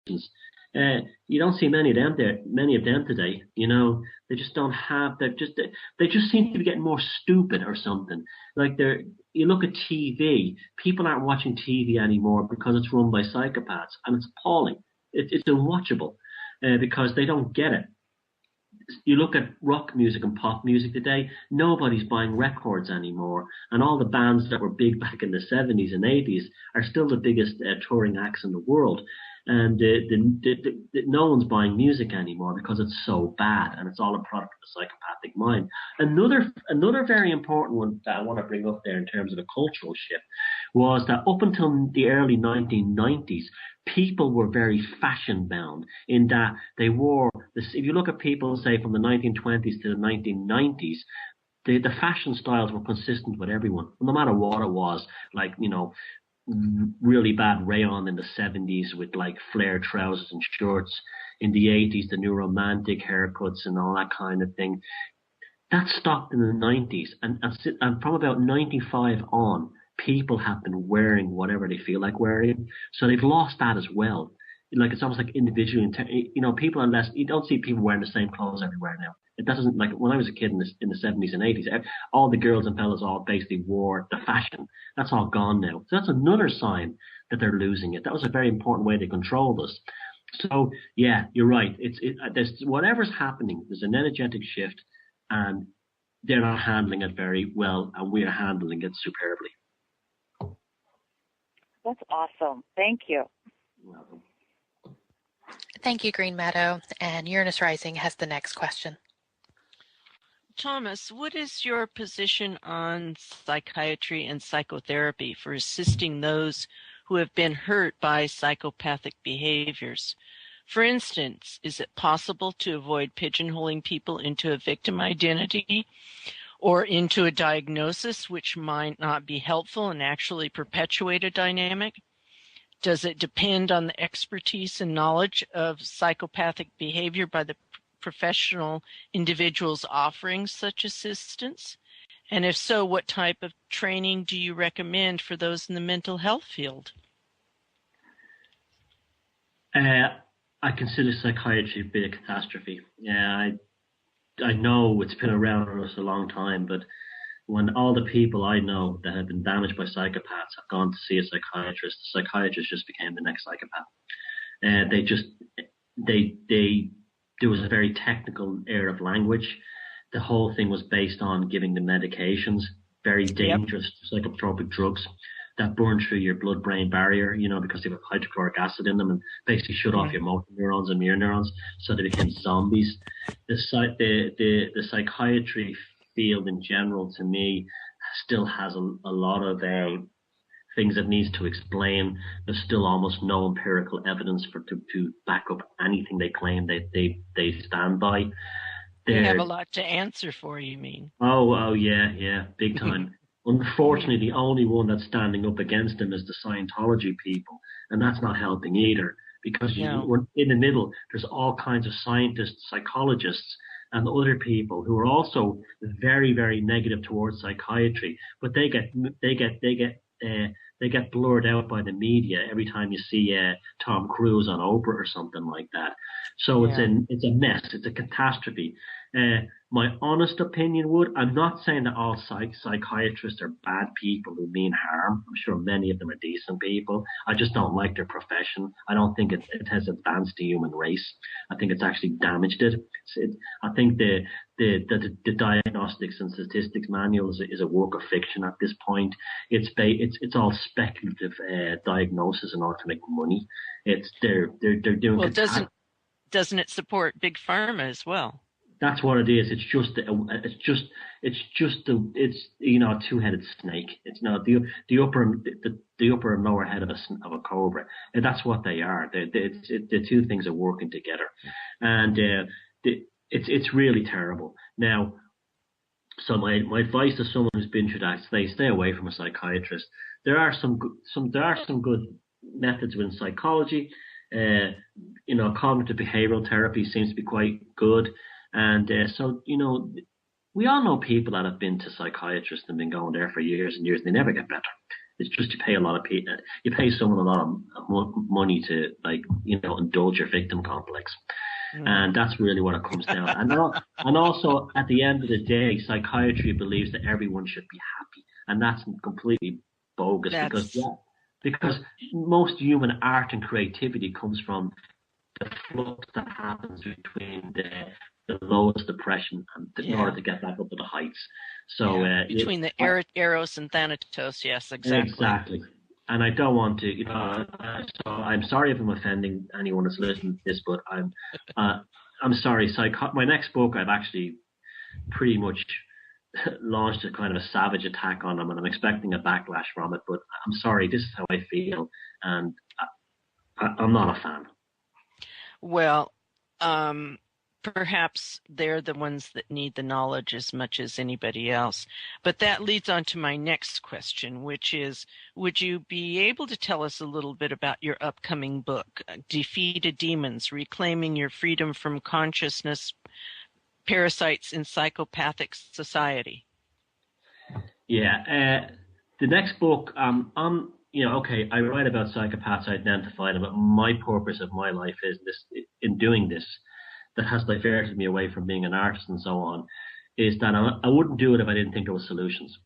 You don't see many of them there, many of them today. You know, they just don't have. They just seem to be getting more stupid or something. Like they're. You look at TV. People aren't watching TV anymore because it's run by psychopaths, and it's appalling. It's unwatchable because they don't get it. You look at rock music and pop music today, nobody's buying records anymore. And all the bands that were big back in the 70s and 80s are still the biggest touring acts in the world. And no one's buying music anymore because it's so bad, and it's all a product of the psychopathic mind. Another very important one that I want to bring up there in terms of the cultural shift was that up until the early 1990s, people were very fashion bound in that they wore this. If you look at people, say, from the 1920s to the 1990s, the fashion styles were consistent with everyone, no matter what it was. Like, you know, really bad rayon in the 70s with like flared trousers and shorts. In the 80s, the new romantic haircuts and all that kind of thing. That stopped in the 90s, and from about 95 on, people have been wearing whatever they feel like wearing. So they've lost that as well. Like, it's almost like individual, you know, people, unless you don't see people wearing the same clothes everywhere now. It doesn't, like when I was a kid in the 70s and 80s, all the girls and fellas all basically wore the fashion. That's all gone now. So that's another sign that they're losing it. That was a very important way they controlled us. So yeah, you're right. There's whatever's happening. There's an energetic shift, and they're not handling it very well, and we're handling it superbly. That's awesome. Thank you. You're welcome. Thank you, Green Meadow. And Uranus Rising has the next question. Thomas, what is your position on psychiatry and psychotherapy for assisting those who have been hurt by psychopathic behaviors? For instance, is it possible to avoid pigeonholing people into a victim identity or into a diagnosis which might not be helpful and actually perpetuate a dynamic? Does it depend on the expertise and knowledge of psychopathic behavior by the professional individuals offering such assistance? And if so, what type of training do you recommend for those in the mental health field? I consider psychiatry to be a catastrophe. Yeah, I know it's been around for us a long time, but when all the people I know that have been damaged by psychopaths have gone to see a psychiatrist, the psychiatrist just became the next psychopath. There was a very technical air of language. The whole thing was based on giving the medications, very dangerous psychotropic drugs that burn through your blood-brain barrier, you know, because they have hydrochloric acid in them and basically shut off your motor neurons and mirror neurons, so they became zombies. The psychiatry field in general, to me, still has a lot of things it needs to explain. There's still almost no empirical evidence to back up anything they claim they stand by. They have a lot to answer for, you mean? Oh yeah, big time. Unfortunately, the only one that's standing up against them is the Scientology people, and that's not helping either, because we're in the middle. There's all kinds of scientists, psychologists, and other people who are also very, very negative towards psychiatry, but they get blurred out by the media every time you see Tom Cruise on Oprah or something like that. So it's a mess. It's a catastrophe. My honest opinion I'm not saying that all psychiatrists are bad people who mean harm. I'm sure many of them are decent people. I just don't like their profession. I don't think it has advanced the human race. I think it's actually damaged it. I think the diagnostics and statistics manual is a work of fiction at this point. It's all speculative diagnosis in order to make money. They're doing. Well, doesn't it support big pharma as well? That's what it is. It's you know, a two-headed snake. It's not the upper and lower head of a cobra. And that's what they are. The two things are working together, and it's really terrible. Now, so my advice to someone who's been through that: stay away from a psychiatrist. There are some good methods within psychology. You know, cognitive behavioral therapy seems to be quite good. And so, you know, we all know people that have been to psychiatrists and been going there for years and years, and they never get better. It's just you pay a lot of you pay someone a lot of money to, like, indulge your victim complex. And that's really what it comes down to. And also, at the end of the day, psychiatry believes that everyone should be happy. And that's completely bogus because most human art and creativity comes from the flux that happens between the lowest depression and in order to get back up to the heights. So between the Eros and Thanatos, yes, exactly. And I don't want to, so I'm sorry if I'm offending anyone that's listening to this, but I'm sorry. My next book, I've actually pretty much launched a kind of a savage attack on them, and I'm expecting a backlash from it. But I'm sorry, this is how I feel, and I'm not a fan. Well, perhaps they're the ones that need the knowledge as much as anybody else. But that leads on to my next question, which is, would you be able to tell us a little bit about your upcoming book, Defeated Demons, Reclaiming Your Freedom from Consciousness, Parasites in Psychopathic Society? Yeah, the next book, okay, I write about psychopaths, I identify them, but my purpose of my life is in doing this, that has diverted me away from being an artist and so on, is that I wouldn't do it if I didn't think there were solutions.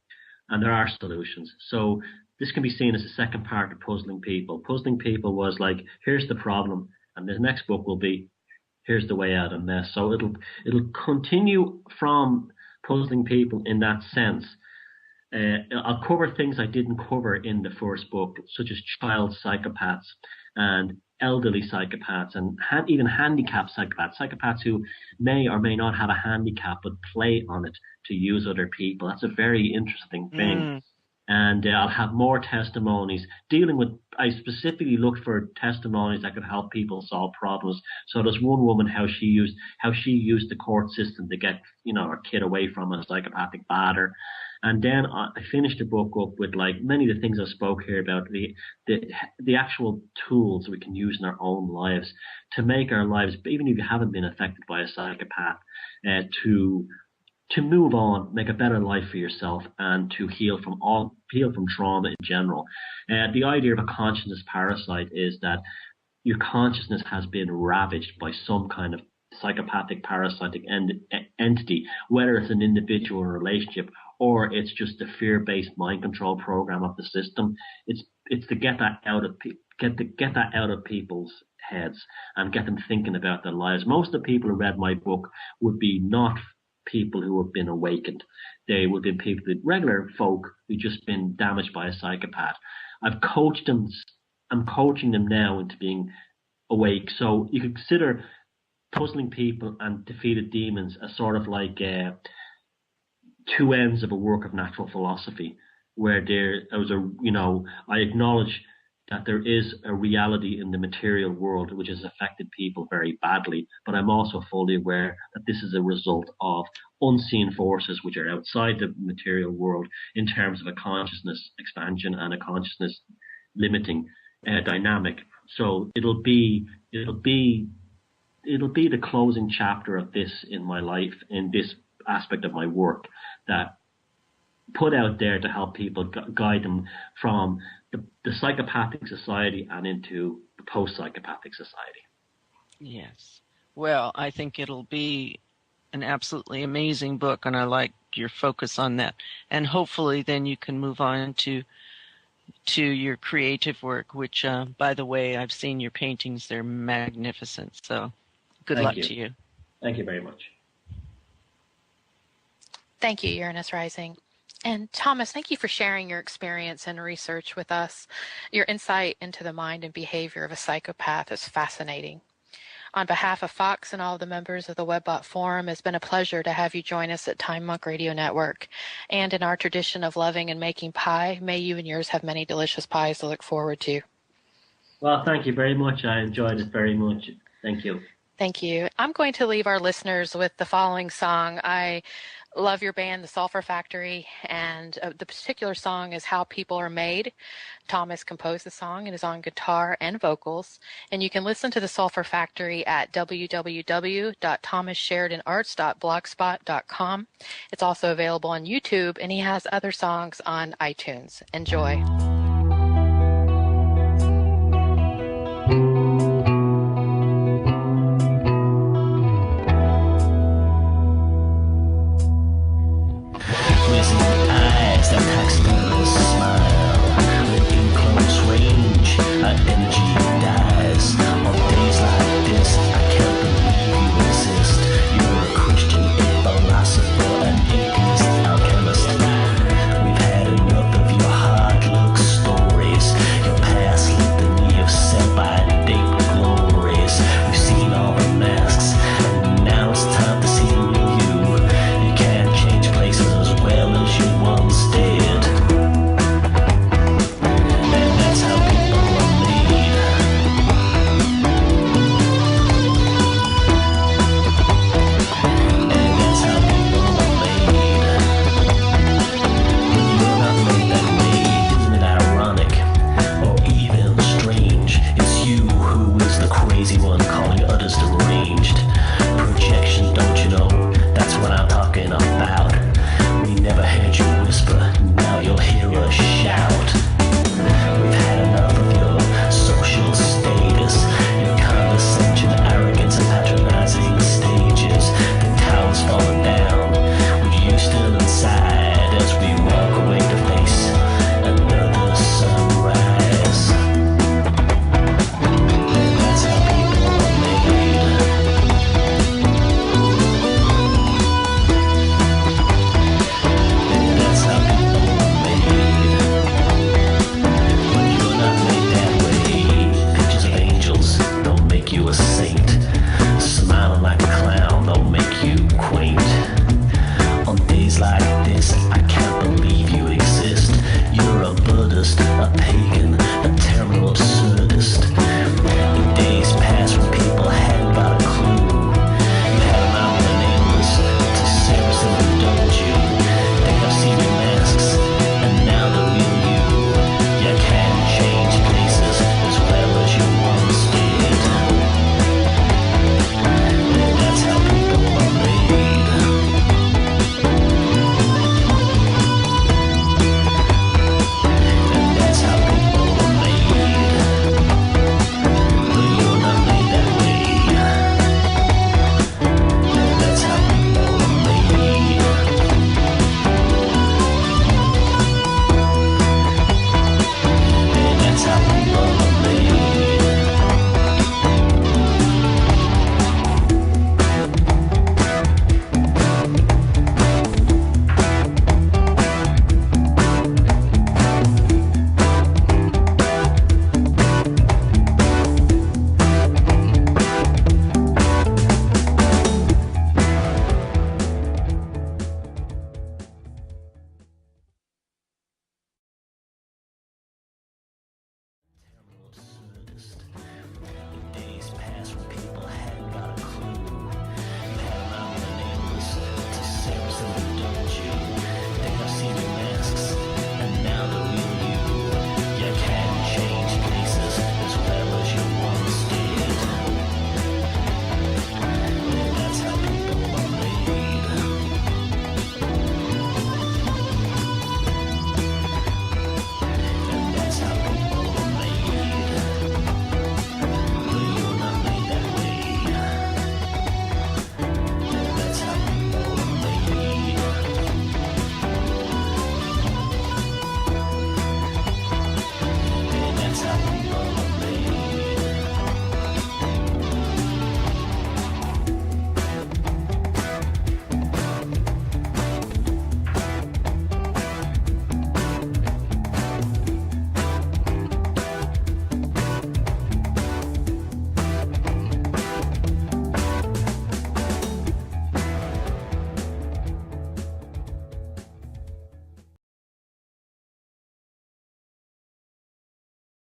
And there are solutions. So this can be seen as the second part of Puzzling People. Puzzling People was like, here's the problem, and the next book will be, here's the way out of mess. So it'll continue from Puzzling People in that sense. I'll cover things I didn't cover in the first book, such as child psychopaths and elderly psychopaths and even handicapped psychopaths who may or may not have a handicap but play on it to use other people. That's a very interesting thing. And I'll have more testimonies dealing with, I specifically looked for testimonies that could help people solve problems. So there's one woman, how she used the court system to get, her kid away from a psychopathic batter. And then I finished the book up with, like, many of the things I spoke here about, the actual tools we can use in our own lives to make our lives, even if you haven't been affected by a psychopath, to move on, make a better life for yourself, and to heal from trauma in general. The idea of a consciousness parasite is that your consciousness has been ravaged by some kind of psychopathic parasitic entity, whether it's an individual relationship or it's just a fear-based mind control program of the system. It's to get that out of people's heads and get them thinking about their lives. Most of the people who read my book would be not people who have been awakened. They would be people, regular folk who just been damaged by a psychopath. I'm coaching them now into being awake. So you could consider Puzzling People and Defeated Demons as sort of like two ends of a work of natural philosophy, where I acknowledge that there is a reality in the material world which has affected people very badly, but I'm also fully aware that this is a result of unseen forces which are outside the material world in terms of a consciousness expansion and a consciousness limiting dynamic. So it'll be the closing chapter of this in my life, in this aspect of my work, that put out there to help people, guide them from the psychopathic society and into the post-psychopathic society. Yes. Well, I think it'll be an absolutely amazing book, and I like your focus on that. And hopefully then you can move on to your creative work, which, by the way, I've seen your paintings. They're magnificent. So good luck to you. Thank you very much. Thank you, Uranus Rising. And Thomas, thank you for sharing your experience and research with us. Your insight into the mind and behavior of a psychopath is fascinating. On behalf of Fox and all the members of the WebBot Forum, it's been a pleasure to have you join us at Time Monk Radio Network. And in our tradition of loving and making pie, may you and yours have many delicious pies to look forward to. Well, thank you very much. I enjoyed it very much. Thank you. Thank you. I'm going to leave our listeners with the following song. I love your band, The Sulphur Factory, and the particular song is How People Are Made. Thomas composed the song and is on guitar and vocals, and you can listen to The Sulphur Factory at www.thomassheridanarts.blogspot.com. It's also available on YouTube, and he has other songs on iTunes. Enjoy. calling others delusional.